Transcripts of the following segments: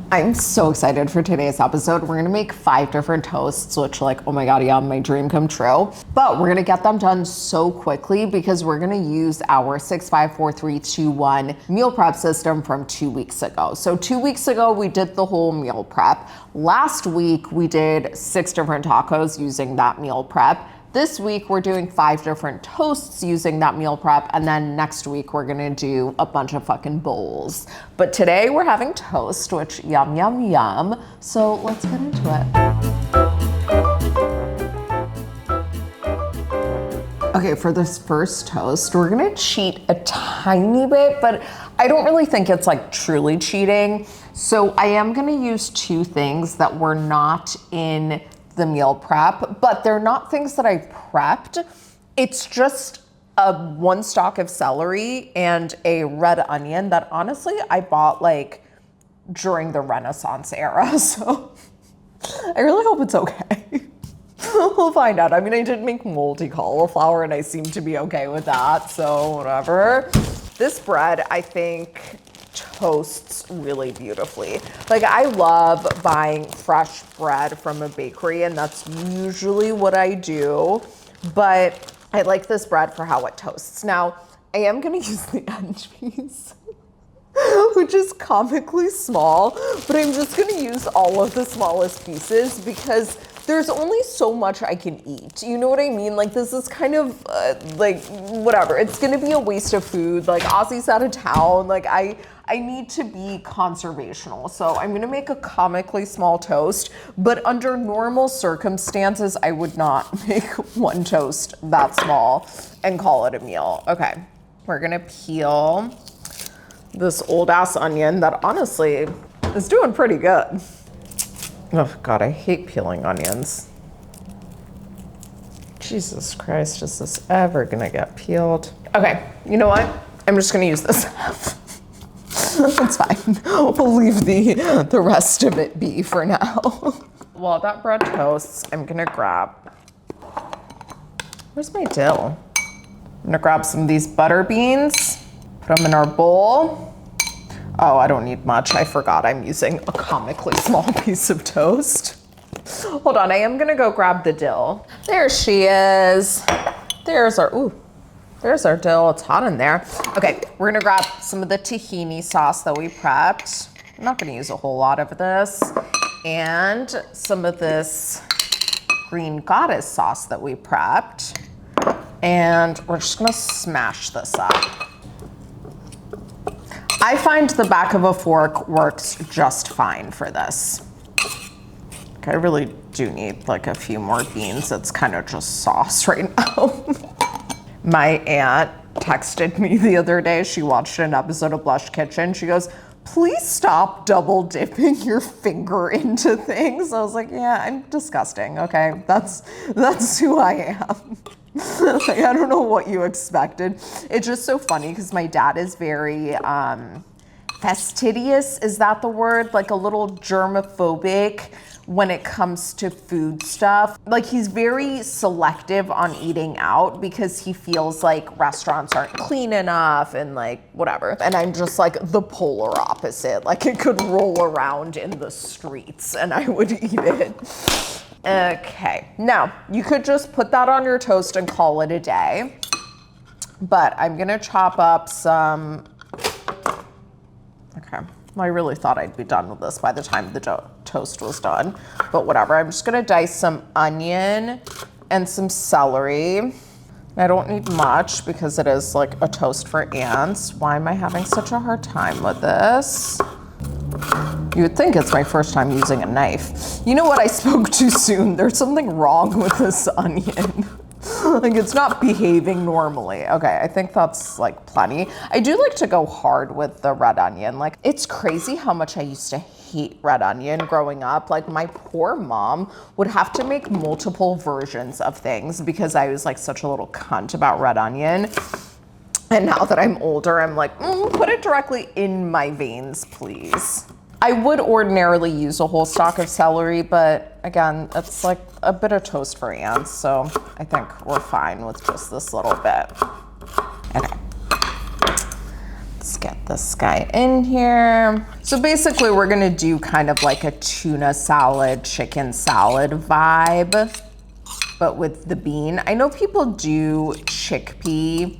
I'm so excited for today's episode. We're gonna make 5 different toasts, which like, oh my God, yeah, my dream come true. But we're gonna get them done so quickly because we're gonna use our 6, 5, 4, 3, 2, 1 meal prep system from 2 weeks ago. So 2 weeks ago, we did the whole meal prep. Last week, we did 6 different tacos using that meal prep. This week, we're doing 5 different toasts using that meal prep, and then next week, we're gonna do a bunch of fucking bowls. But today, we're having toast, which yum, yum, yum. So let's get into it. Okay, for this first toast, we're gonna cheat a tiny bit, but I don't really think it's like truly cheating. So I am gonna use 2 things that were not in the meal prep, but they're not things that I prepped. It's just one stalk of celery and a red onion that honestly I bought like during the Renaissance era. So I really hope it's okay. We'll find out. I mean, I did make moldy cauliflower and I seem to be okay with that. So whatever. This bread, I think, toasts really beautifully. Like I love buying fresh bread from a bakery and that's usually what I do, but I like this bread for how it toasts. Now, I am gonna use the end piece, which is comically small, but I'm just gonna use all of the smallest pieces because there's only so much I can eat. You know what I mean? Like this is kind of like whatever. It's gonna be a waste of food. Like Ozzy's out of town. Like I need to be conservational. So I'm gonna make a comically small toast, but under normal circumstances, I would not make one toast that small and call it a meal. Okay, we're gonna peel this old ass onion that honestly is doing pretty good. Oh God, I hate peeling onions. Jesus Christ, is this ever gonna get peeled? Okay, you know what? I'm just gonna use this half. That's fine. We'll leave the rest of it be for now. While that bread toasts, I'm gonna grab, where's my dill? I'm gonna grab some of these butter beans, put them in our bowl. Oh, I don't need much. I forgot I'm using a comically small piece of toast. Hold on, I am gonna go grab the dill. There she is. There's our dill. It's hot in there. Okay, we're gonna grab some of the tahini sauce that we prepped. I'm not gonna use a whole lot of this. And some of this green goddess sauce that we prepped. And we're just gonna smash this up. I find the back of a fork works just fine for this. I really do need like a few more beans. It's kind of just sauce right now. My aunt texted me the other day. She watched an episode of Blush Kitchen. She goes, please stop double dipping your finger into things. I was like, yeah, I'm disgusting. Okay, that's who I am. Like, I don't know what you expected. It's just so funny because my dad is very fastidious. Is that the word? Like a little germophobic when it comes to food stuff. Like he's very selective on eating out because he feels like restaurants aren't clean enough and like whatever. And I'm just like the polar opposite. Like it could roll around in the streets and I would eat it. Okay, now you could just put that on your toast and call it a day, but I'm gonna chop up some, okay, well, I really thought I'd be done with this by the time the toast was done, but whatever. I'm just gonna dice some onion and some celery. I don't need much because it is like a toast for ants. Why am I having such a hard time with this? You would think it's my first time using a knife. You know what? I spoke too soon. There's something wrong with this onion. Like it's not behaving normally. Okay, I think that's like plenty. I do like to go hard with the red onion. Like it's crazy how much I used to hate red onion growing up. Like my poor mom would have to make multiple versions of things because I was like such a little cunt about red onion. And now that I'm older, I'm like, put it directly in my veins, please. I would ordinarily use a whole stalk of celery, but again, it's like a bit of toast for ants, so I think we're fine with just this little bit. Okay. Let's get this guy in here. So basically we're gonna do kind of like a tuna salad, chicken salad vibe, but with the bean. I know people do chickpea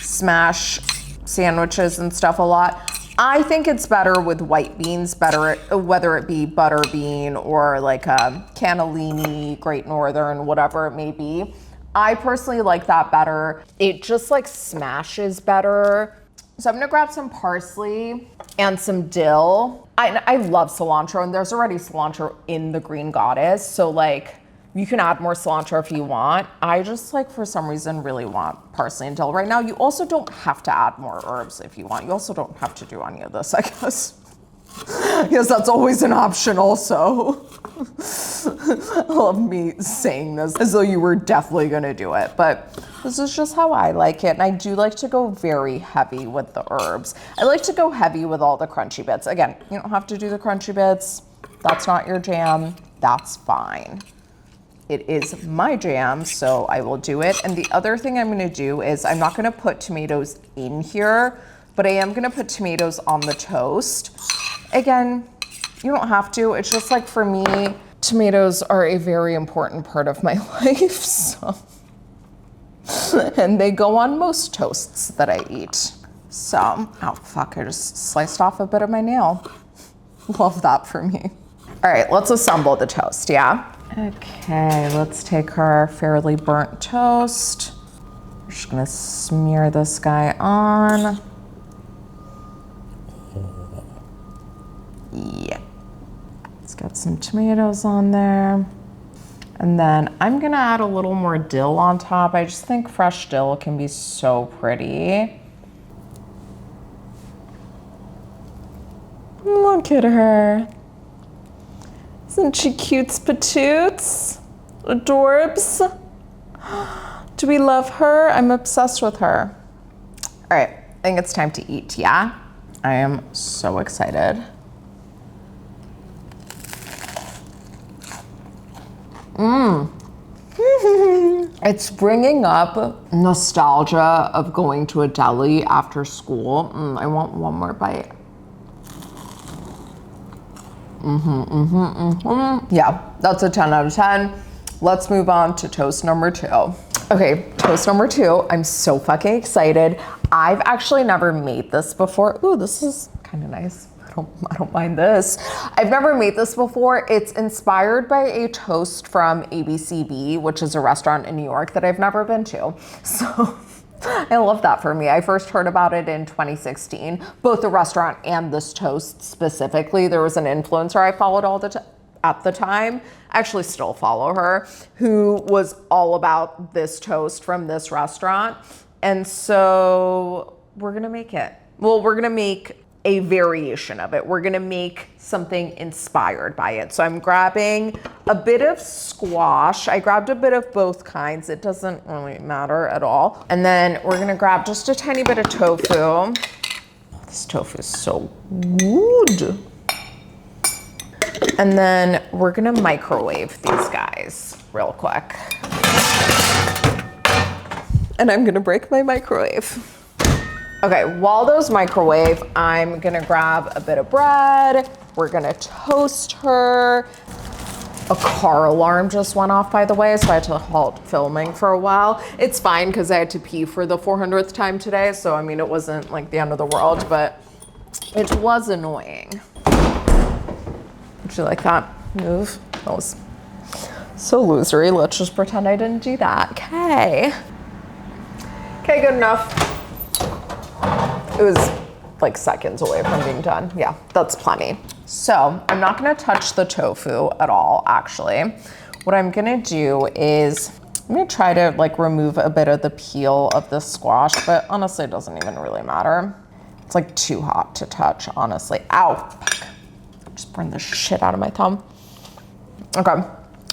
smash sandwiches and stuff a lot. I think it's better with white beans, better whether it be butter bean or like a cannellini, Great Northern, whatever it may be. I personally like that better. It just like smashes better. So I'm gonna grab some parsley and some dill. I love cilantro, and there's already cilantro in the Green Goddess. So like, you can add more cilantro if you want. I just like, for some reason, really want parsley and dill right now. You also don't have to add more herbs if you want. You also don't have to do any of this, I guess. Yes, that's always an option also. I love me saying this as though you were definitely gonna do it, but this is just how I like it. And I do like to go very heavy with the herbs. I like to go heavy with all the crunchy bits. Again, you don't have to do the crunchy bits. That's not your jam, that's fine. It is my jam, so I will do it. And the other thing I'm gonna do is I'm not gonna put tomatoes in here, but I am gonna put tomatoes on the toast. Again, you don't have to. It's just like, for me, tomatoes are a very important part of my life, so. And they go on most toasts that I eat. So, oh fuck, I just sliced off a bit of my nail. Love that for me. All right, let's assemble the toast, yeah? Okay, let's take our fairly burnt toast. We're just gonna smear this guy on. Yeah. Let's get some tomatoes on there. And then I'm gonna add a little more dill on top. I just think fresh dill can be so pretty. Look at her. Isn't she cutes patoots? Adorbs? Do we love her? I'm obsessed with her. All right, I think it's time to eat, yeah? I am so excited. It's bringing up nostalgia of going to a deli after school. I want one more bite. Yeah, that's a 10 out of 10. Let's move on to toast number 2. Okay, toast number 2. I'm so fucking excited. I've actually never made this before. Ooh, this is kind of nice. I don't mind this. I've never made this before. It's inspired by a toast from ABCB, which is a restaurant in New York that I've never been to. So I love that for me. I first heard about it in 2016, both the restaurant and this toast specifically. There was an influencer I followed at the time, actually still follow her, who was all about this toast from this restaurant. And so we're gonna make it. Well, we're gonna make a variation of it. We're gonna make something inspired by it. So I'm grabbing a bit of squash. I grabbed a bit of both kinds. It doesn't really matter at all. And then we're gonna grab just a tiny bit of tofu. This tofu is so good. And then we're gonna microwave these guys real quick. And I'm gonna break my microwave. Okay, while those microwave, I'm gonna grab a bit of bread. We're gonna toast her. A car alarm just went off, by the way, so I had to halt filming for a while. It's fine, because I had to pee for the 400th time today, so I mean, it wasn't like the end of the world, but it was annoying. Would you like that move? That was so losery. Let's just pretend I didn't do that. Okay. Okay, good enough. It was like seconds away from being done. Yeah, that's plenty. So I'm not gonna touch the tofu at all, actually. What I'm gonna do is, I'm gonna try to like remove a bit of the peel of the squash, but honestly, it doesn't even really matter. It's like too hot to touch, honestly. Ow, fuck. Just burned the shit out of my thumb. Okay, I'm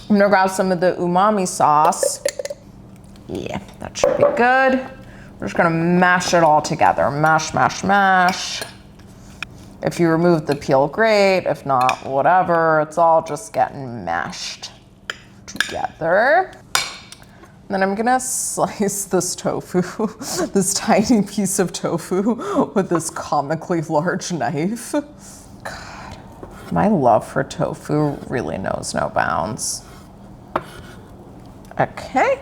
gonna grab some of the umami sauce. Yeah, that should be good. We're just gonna mash it all together. Mash, mash, mash. If you remove the peel, great. If not, whatever. It's all just getting mashed together. Then I'm gonna slice this tofu, this tiny piece of tofu with this comically large knife. God, my love for tofu really knows no bounds. Okay.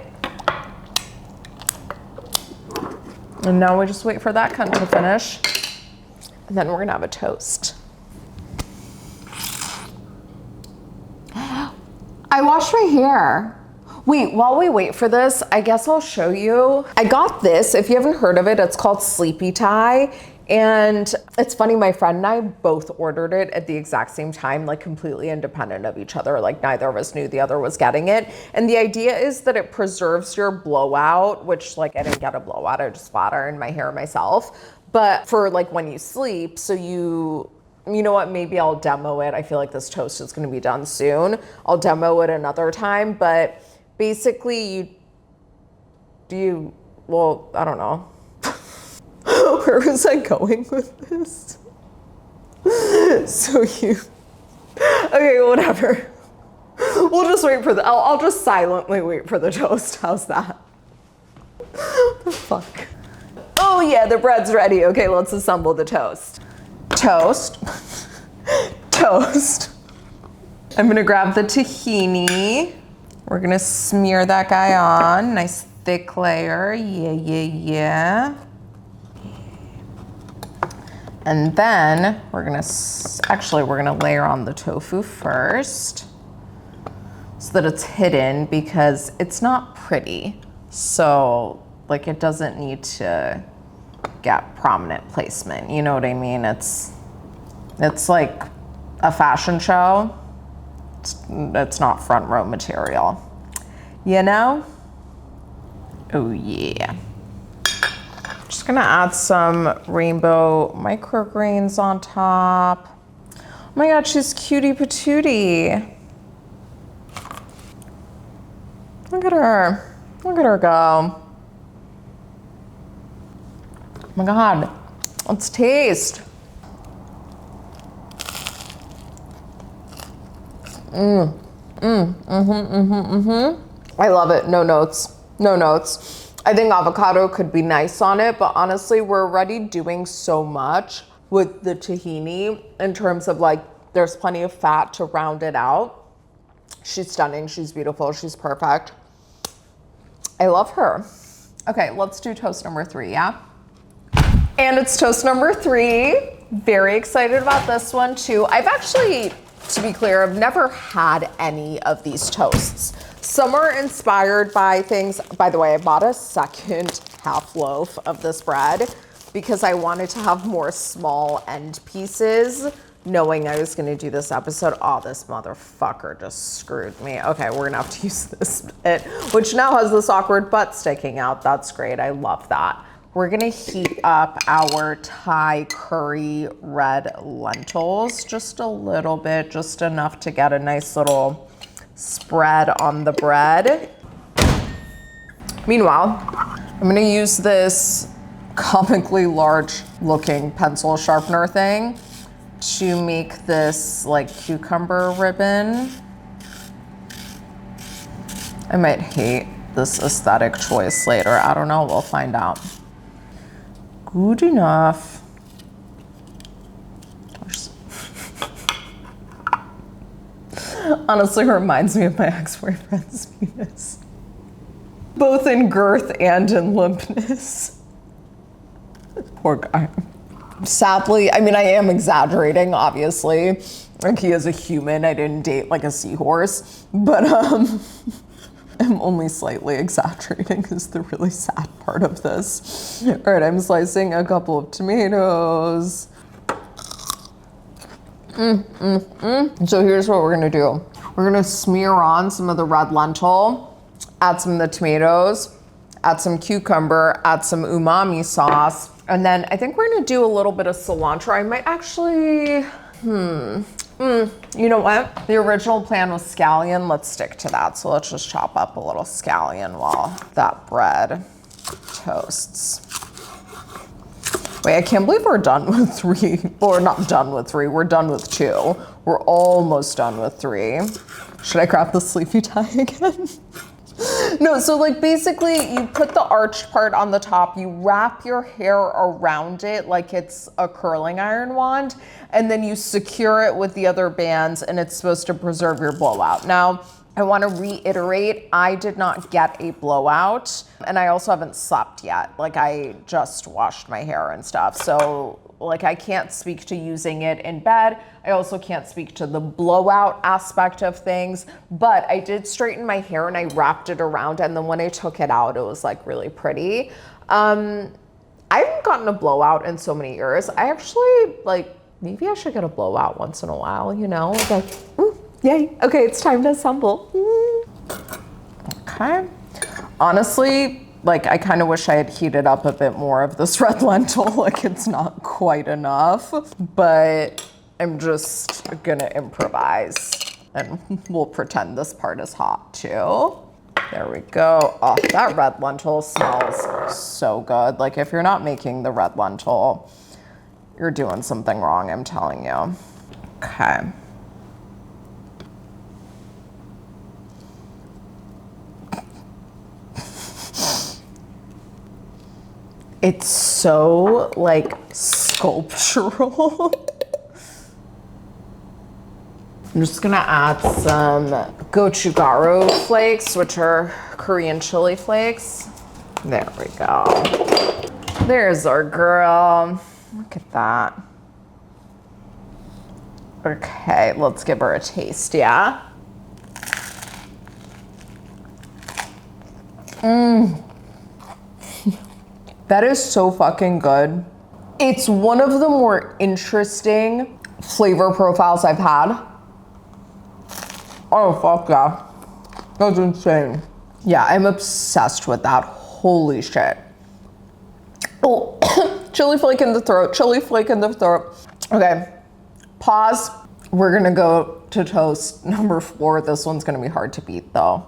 And now we just wait for that kind to finish. And then we're gonna have a toast. I washed my hair. Wait, while we wait for this, I guess I'll show you. I got this, if you haven't heard of it, it's called Sleepy Tie. And it's funny, my friend and I both ordered it at the exact same time, like completely independent of each other. Like neither of us knew the other was getting it. And the idea is that it preserves your blowout, which like I didn't get a blowout, I just flat ironed my hair myself. But for like when you sleep, so you know what, maybe I'll demo it. I feel like this toast is gonna be done soon. I'll demo it another time, but basically well, I don't know. Where was I going with this? Okay, whatever. We'll just wait for I'll just silently wait for the toast. How's that? The fuck? Oh yeah, the bread's ready. Okay, let's assemble the toast. Toast. Toast. I'm gonna grab the tahini. We're gonna smear that guy on. Nice thick layer. Yeah. And then we're gonna layer on the tofu first so that it's hidden because it's not pretty. So like it doesn't need to get prominent placement. You know what I mean? It's like a fashion show. It's not front row material, you know? Oh yeah. Just gonna add some rainbow microgreens on top. Oh my God, she's cutie patootie. Look at her. Look at her go. Oh my God, let's taste. I love it, no notes, no notes. I think avocado could be nice on it, but honestly, we're already doing so much with the tahini in terms of like, there's plenty of fat to round it out. She's stunning, she's beautiful, she's perfect. I love her. Okay, let's do toast number 3, yeah? And it's toast number 3. Very excited about this one too. I've actually, to be clear, I've never had any of these toasts. Some are inspired by things. By the way, I bought a second half loaf of this bread because I wanted to have more small end pieces, knowing I was gonna do this episode. Oh, this motherfucker just screwed me. Okay, we're gonna have to use this bit, which now has this awkward butt sticking out. That's great, I love that. We're gonna heat up our Thai curry red lentils just a little bit, just enough to get a nice little spread on the bread. Meanwhile, I'm gonna use this comically large looking pencil sharpener thing to make this like cucumber ribbon. I might hate this aesthetic choice later. I don't know, we'll find out. Good enough. Honestly, reminds me of my ex-boyfriend's penis. Both in girth and in limpness. Poor guy. Sadly, I mean, I am exaggerating, obviously. Like, he is a human. I didn't date like a seahorse. But, I'm only slightly exaggerating is the really sad part of this. All right, I'm slicing a couple of tomatoes. So here's what we're gonna do. We're gonna smear on some of the red lentil, add some of the tomatoes, add some cucumber, add some umami sauce, and then I think we're gonna do a little bit of cilantro. I might actually, you know what? The original plan was scallion. Let's stick to that. So let's just chop up a little scallion while that bread toasts. Wait, I can't believe we're done with 3. Or not done with 3, we're done with 2. We're almost done with 3. Should I grab the sleepy tie again? No, so like basically you put the arched part on the top, you wrap your hair around it like it's a curling iron wand, and then you secure it with the other bands, and it's supposed to preserve your blowout. Now, I want to reiterate, I did not get a blowout, and I also haven't slept yet. Like, I just washed my hair and stuff. So like, I can't speak to using it in bed. I also can't speak to the blowout aspect of things, but I did straighten my hair and I wrapped it around. And then when I took it out, it was like really pretty. I haven't gotten a blowout in so many years. I actually like, maybe I should get a blowout once in a while, you know, like, yay. Okay, it's time to assemble. Okay. Honestly, like, I kind of wish I had heated up a bit more of this red lentil. Like, it's not quite enough, but I'm just gonna improvise and we'll pretend this part is hot too. There we go. Oh, that red lentil smells so good. Like, if you're not making the red lentil, you're doing something wrong, I'm telling you. Okay. It's so like sculptural. I'm just gonna add some gochugaru flakes, which are Korean chili flakes. There we go. There's our girl. Look at that. Okay, let's give her a taste, yeah? That is so fucking good. It's one of the more interesting flavor profiles I've had. Oh, fuck yeah. That's insane. Yeah, I'm obsessed with that. Holy shit. Oh, chili flake in the throat, chili flake in the throat. Okay, pause. We're gonna go to toast number 4. This one's gonna be hard to beat though.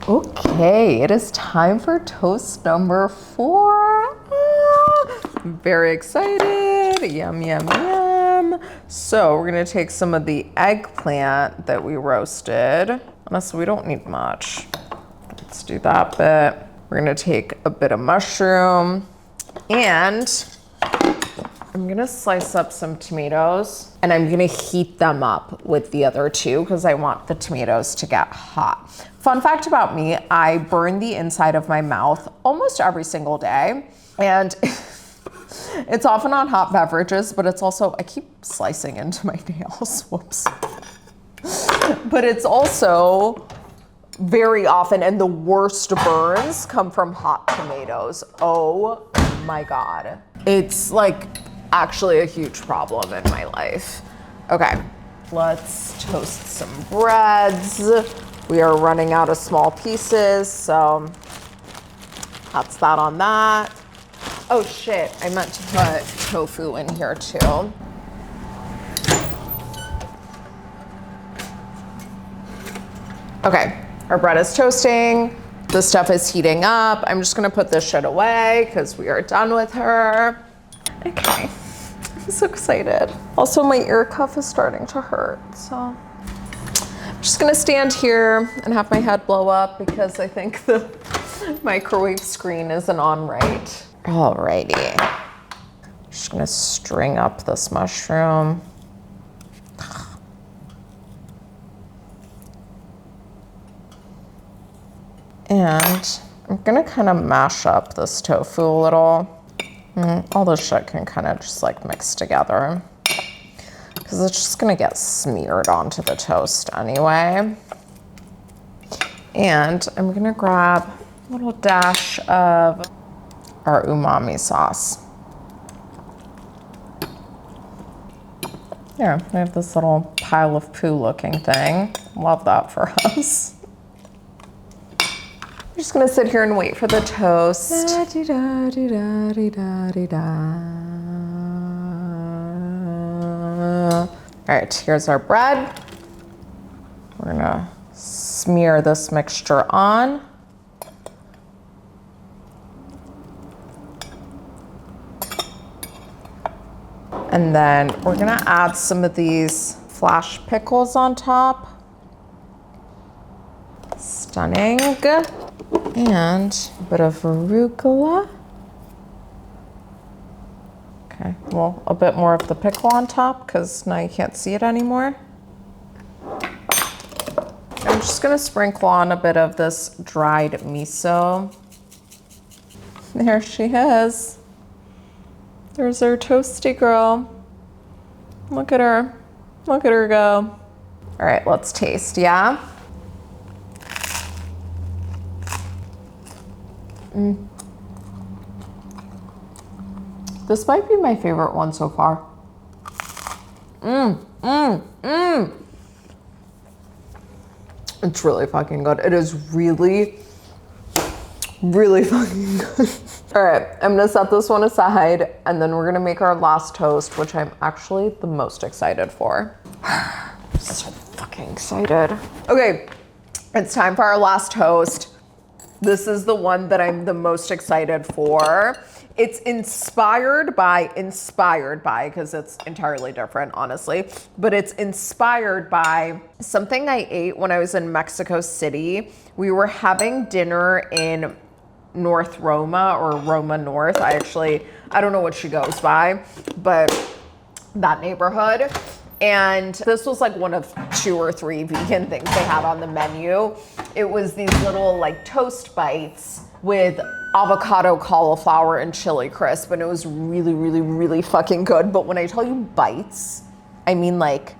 Okay, it is time for toast number 4. I'm very excited. Yum, yum, yum. So we're gonna take some of the eggplant that we roasted. Honestly, we don't need much. Let's do that bit. We're gonna take a bit of mushroom, and I'm gonna slice up some tomatoes, and I'm gonna heat them up with the other 2 because I want the tomatoes to get hot. Fun fact about me, I burn the inside of my mouth almost every single day, and it's often on hot beverages, but it's also, I keep slicing into my nails, whoops. But it's also very often, and the worst burns come from hot tomatoes. Oh my God. It's like actually a huge problem in my life. Okay, let's toast some breads. We are running out of small pieces, so that's that on that. Oh shit, I meant to put tofu in here too. Okay, our bread is toasting. The stuff is heating up. I'm just gonna put this shit away because we are done with her. Okay, I'm so excited. Also, my ear cuff is starting to hurt, so I'm just gonna stand here and have my head blow up because I think the microwave screen isn't on right. Alrighty, just gonna string up this mushroom. And I'm gonna kind of mash up this tofu a little. All this shit can kind of just like mix together because it's just gonna get smeared onto the toast anyway. And I'm gonna grab a little dash of our umami sauce. Here, we have this little pile of poo looking thing. Love that for us. I'm just gonna sit here and wait for the toast. All right, here's our bread. We're gonna smear this mixture on. And then we're gonna add some of these flash pickles on top. Stunning. And a bit of arugula. Okay, well, a bit more of the pickle on top because now you can't see it anymore. I'm just gonna sprinkle on a bit of this dried miso. There she is. There's our toasty girl. Look at her. Look at her go. All right, let's taste, yeah? This might be my favorite one so far. It's really fucking good. It is really, really fucking good. All right, I'm gonna set this one aside and then we're gonna make our last toast, which I'm actually the most excited for. I'm so fucking excited. Okay, it's time for our last toast. This is the one that I'm the most excited for. It's inspired by, because it's entirely different, honestly, but it's inspired by something I ate when I was in Mexico City. We were having dinner in North Roma or Roma North. I don't know what she goes by, but that neighborhood. And this was like one of 2 or 3 vegan things they had on the menu. It was these little like toast bites with avocado, cauliflower, and chili crisp. And it was really, really, really fucking good. But when I tell you bites, I mean like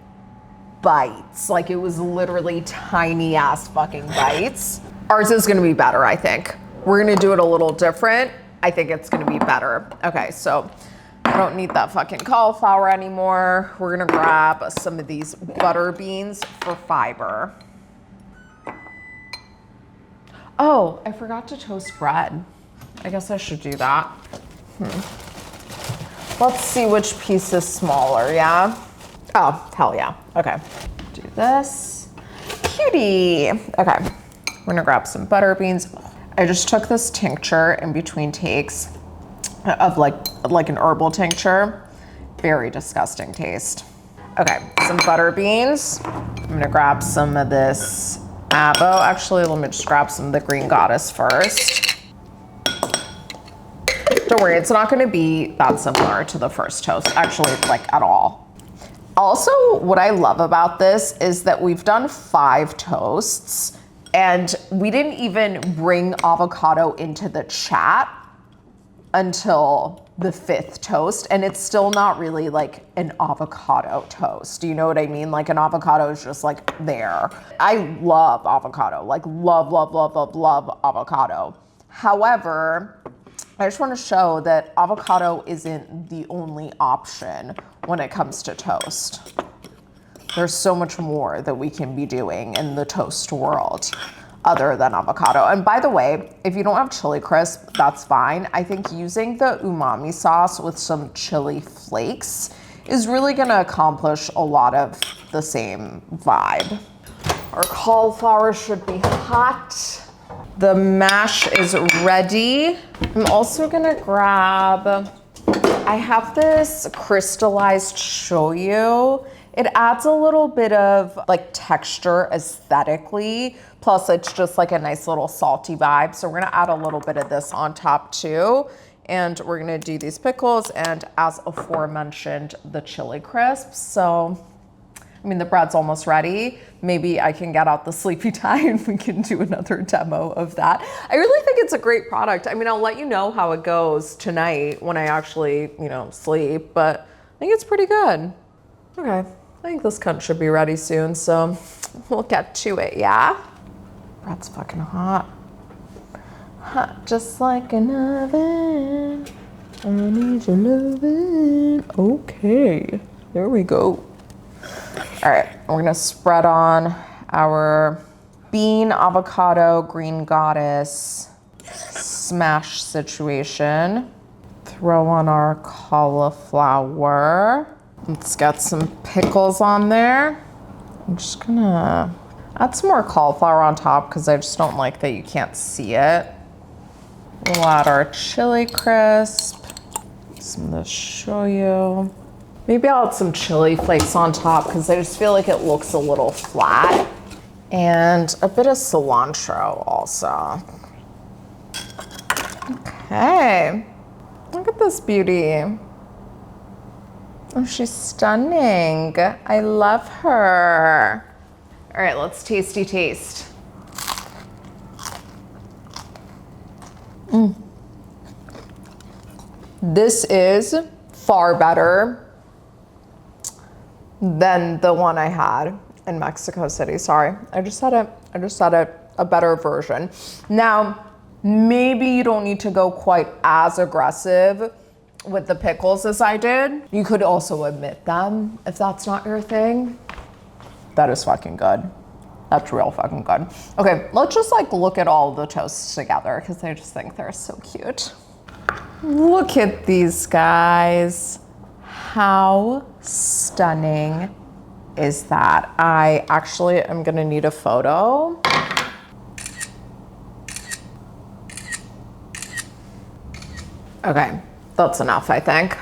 bites. Like it was literally tiny ass fucking bites. Ours is gonna be better, I think. We're gonna do it a little different. I think it's gonna be better. Okay, so I don't need that fucking cauliflower anymore. We're gonna grab some of these butter beans for fiber. Oh, I forgot to toast bread. I guess I should do that. Let's see which piece is smaller, yeah? Oh, hell yeah, okay. Do this, cutie. Okay, we're gonna grab some butter beans. I just took this tincture in between takes of like an herbal tincture. Very disgusting taste. Okay, some butter beans. I'm gonna grab some of this avo. Actually, let me just grab some of the green goddess first. Don't worry, it's not gonna be that similar to the first toast, actually, like at all. Also, what I love about this is that we've done 5 toasts and we didn't even bring avocado into the chat until the 5th toast, and it's still not really like an avocado toast. Do you know what I mean? Like an avocado is just like there. I love avocado, like love, love, love, love, love avocado. However, I just want to show that avocado isn't the only option when it comes to toast. There's so much more that we can be doing in the toast world other than avocado. And by the way, if you don't have chili crisp, that's fine. I think using the umami sauce with some chili flakes is really gonna accomplish a lot of the same vibe. Our cauliflower should be hot. The mash is ready. I'm also gonna grab, I have this crystallized shoyu. It adds a little bit of like texture aesthetically, plus it's just like a nice little salty vibe. So we're gonna add a little bit of this on top too. And we're gonna do these pickles and, as aforementioned, the chili crisps. So, I mean, the bread's almost ready. Maybe I can get out the sleepy tie and we can do another demo of that. I really think it's a great product. I mean, I'll let you know how it goes tonight when I actually, sleep, but I think it's pretty good. Okay, I think this cunt should be ready soon, so we'll get to it, yeah? Bread's fucking hot. Hot just like an oven. I need your lovin'. Okay, there we go. All right, we're gonna spread on our bean, avocado, green goddess smash situation. Throw on our cauliflower. Let's get some pickles on there. I'm just gonna add some more cauliflower on top because I just don't like that you can't see it. We'll add our chili crisp, some of the shoyu. Maybe I'll add some chili flakes on top because I just feel like it looks a little flat. And a bit of cilantro also. Okay, look at this beauty. Oh, she's stunning. I love her. All right, let's tasty taste. This is far better than the one I had in Mexico City. Sorry, I just had a better version. Now, maybe you don't need to go quite as aggressive with the pickles as I did. You could also omit them if that's not your thing. That is fucking good. That's real fucking good. Okay, let's just like look at all the toasts together because I just think they're so cute. Look at these guys. How stunning is that? I actually am gonna need a photo. Okay, that's enough, I think.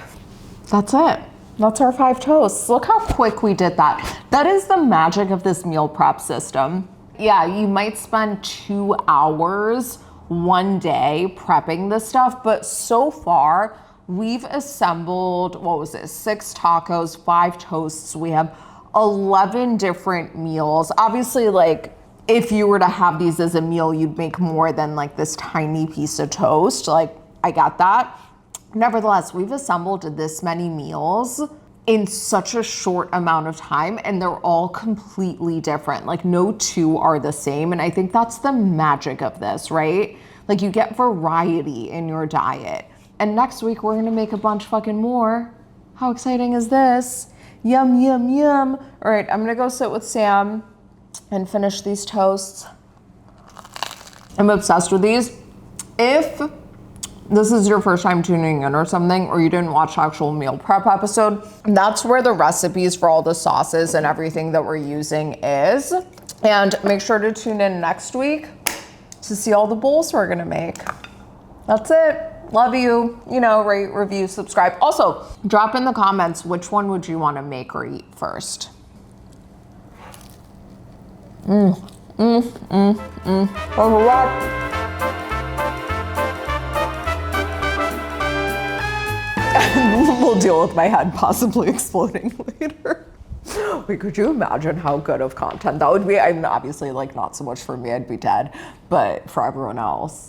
That's it. That's our 5 toasts. Look how quick we did that. That is the magic of this meal prep system. Yeah, you might spend 2 hours one day prepping this stuff, but so far we've assembled, what was it, 6 tacos, 5 toasts. We have 11 different meals. Obviously, like, if you were to have these as a meal, you'd make more than like this tiny piece of toast. Like, I got that. Nevertheless, we've assembled this many meals in such a short amount of time, and they're all completely different. Like, no 2 are the same. And I think that's the magic of this, right? Like, you get variety in your diet. And next week, we're gonna make a bunch fucking more. How exciting is this? Yum, yum, yum. All right, I'm gonna go sit with Sam and finish these toasts. I'm obsessed with these. If this is your first time tuning in or something, or you didn't watch the actual meal prep episode, that's where the recipes for all the sauces and everything that we're using is. And make sure to tune in next week to see all the bowls we're gonna make. That's it. Love you. You know, rate, review, subscribe. Also, drop in the comments which one would you want to make or eat first. We'll deal with my head possibly exploding later. Wait, could you imagine how good of content that would be? I mean, obviously, like, not so much for me, I'd be dead, but for everyone else.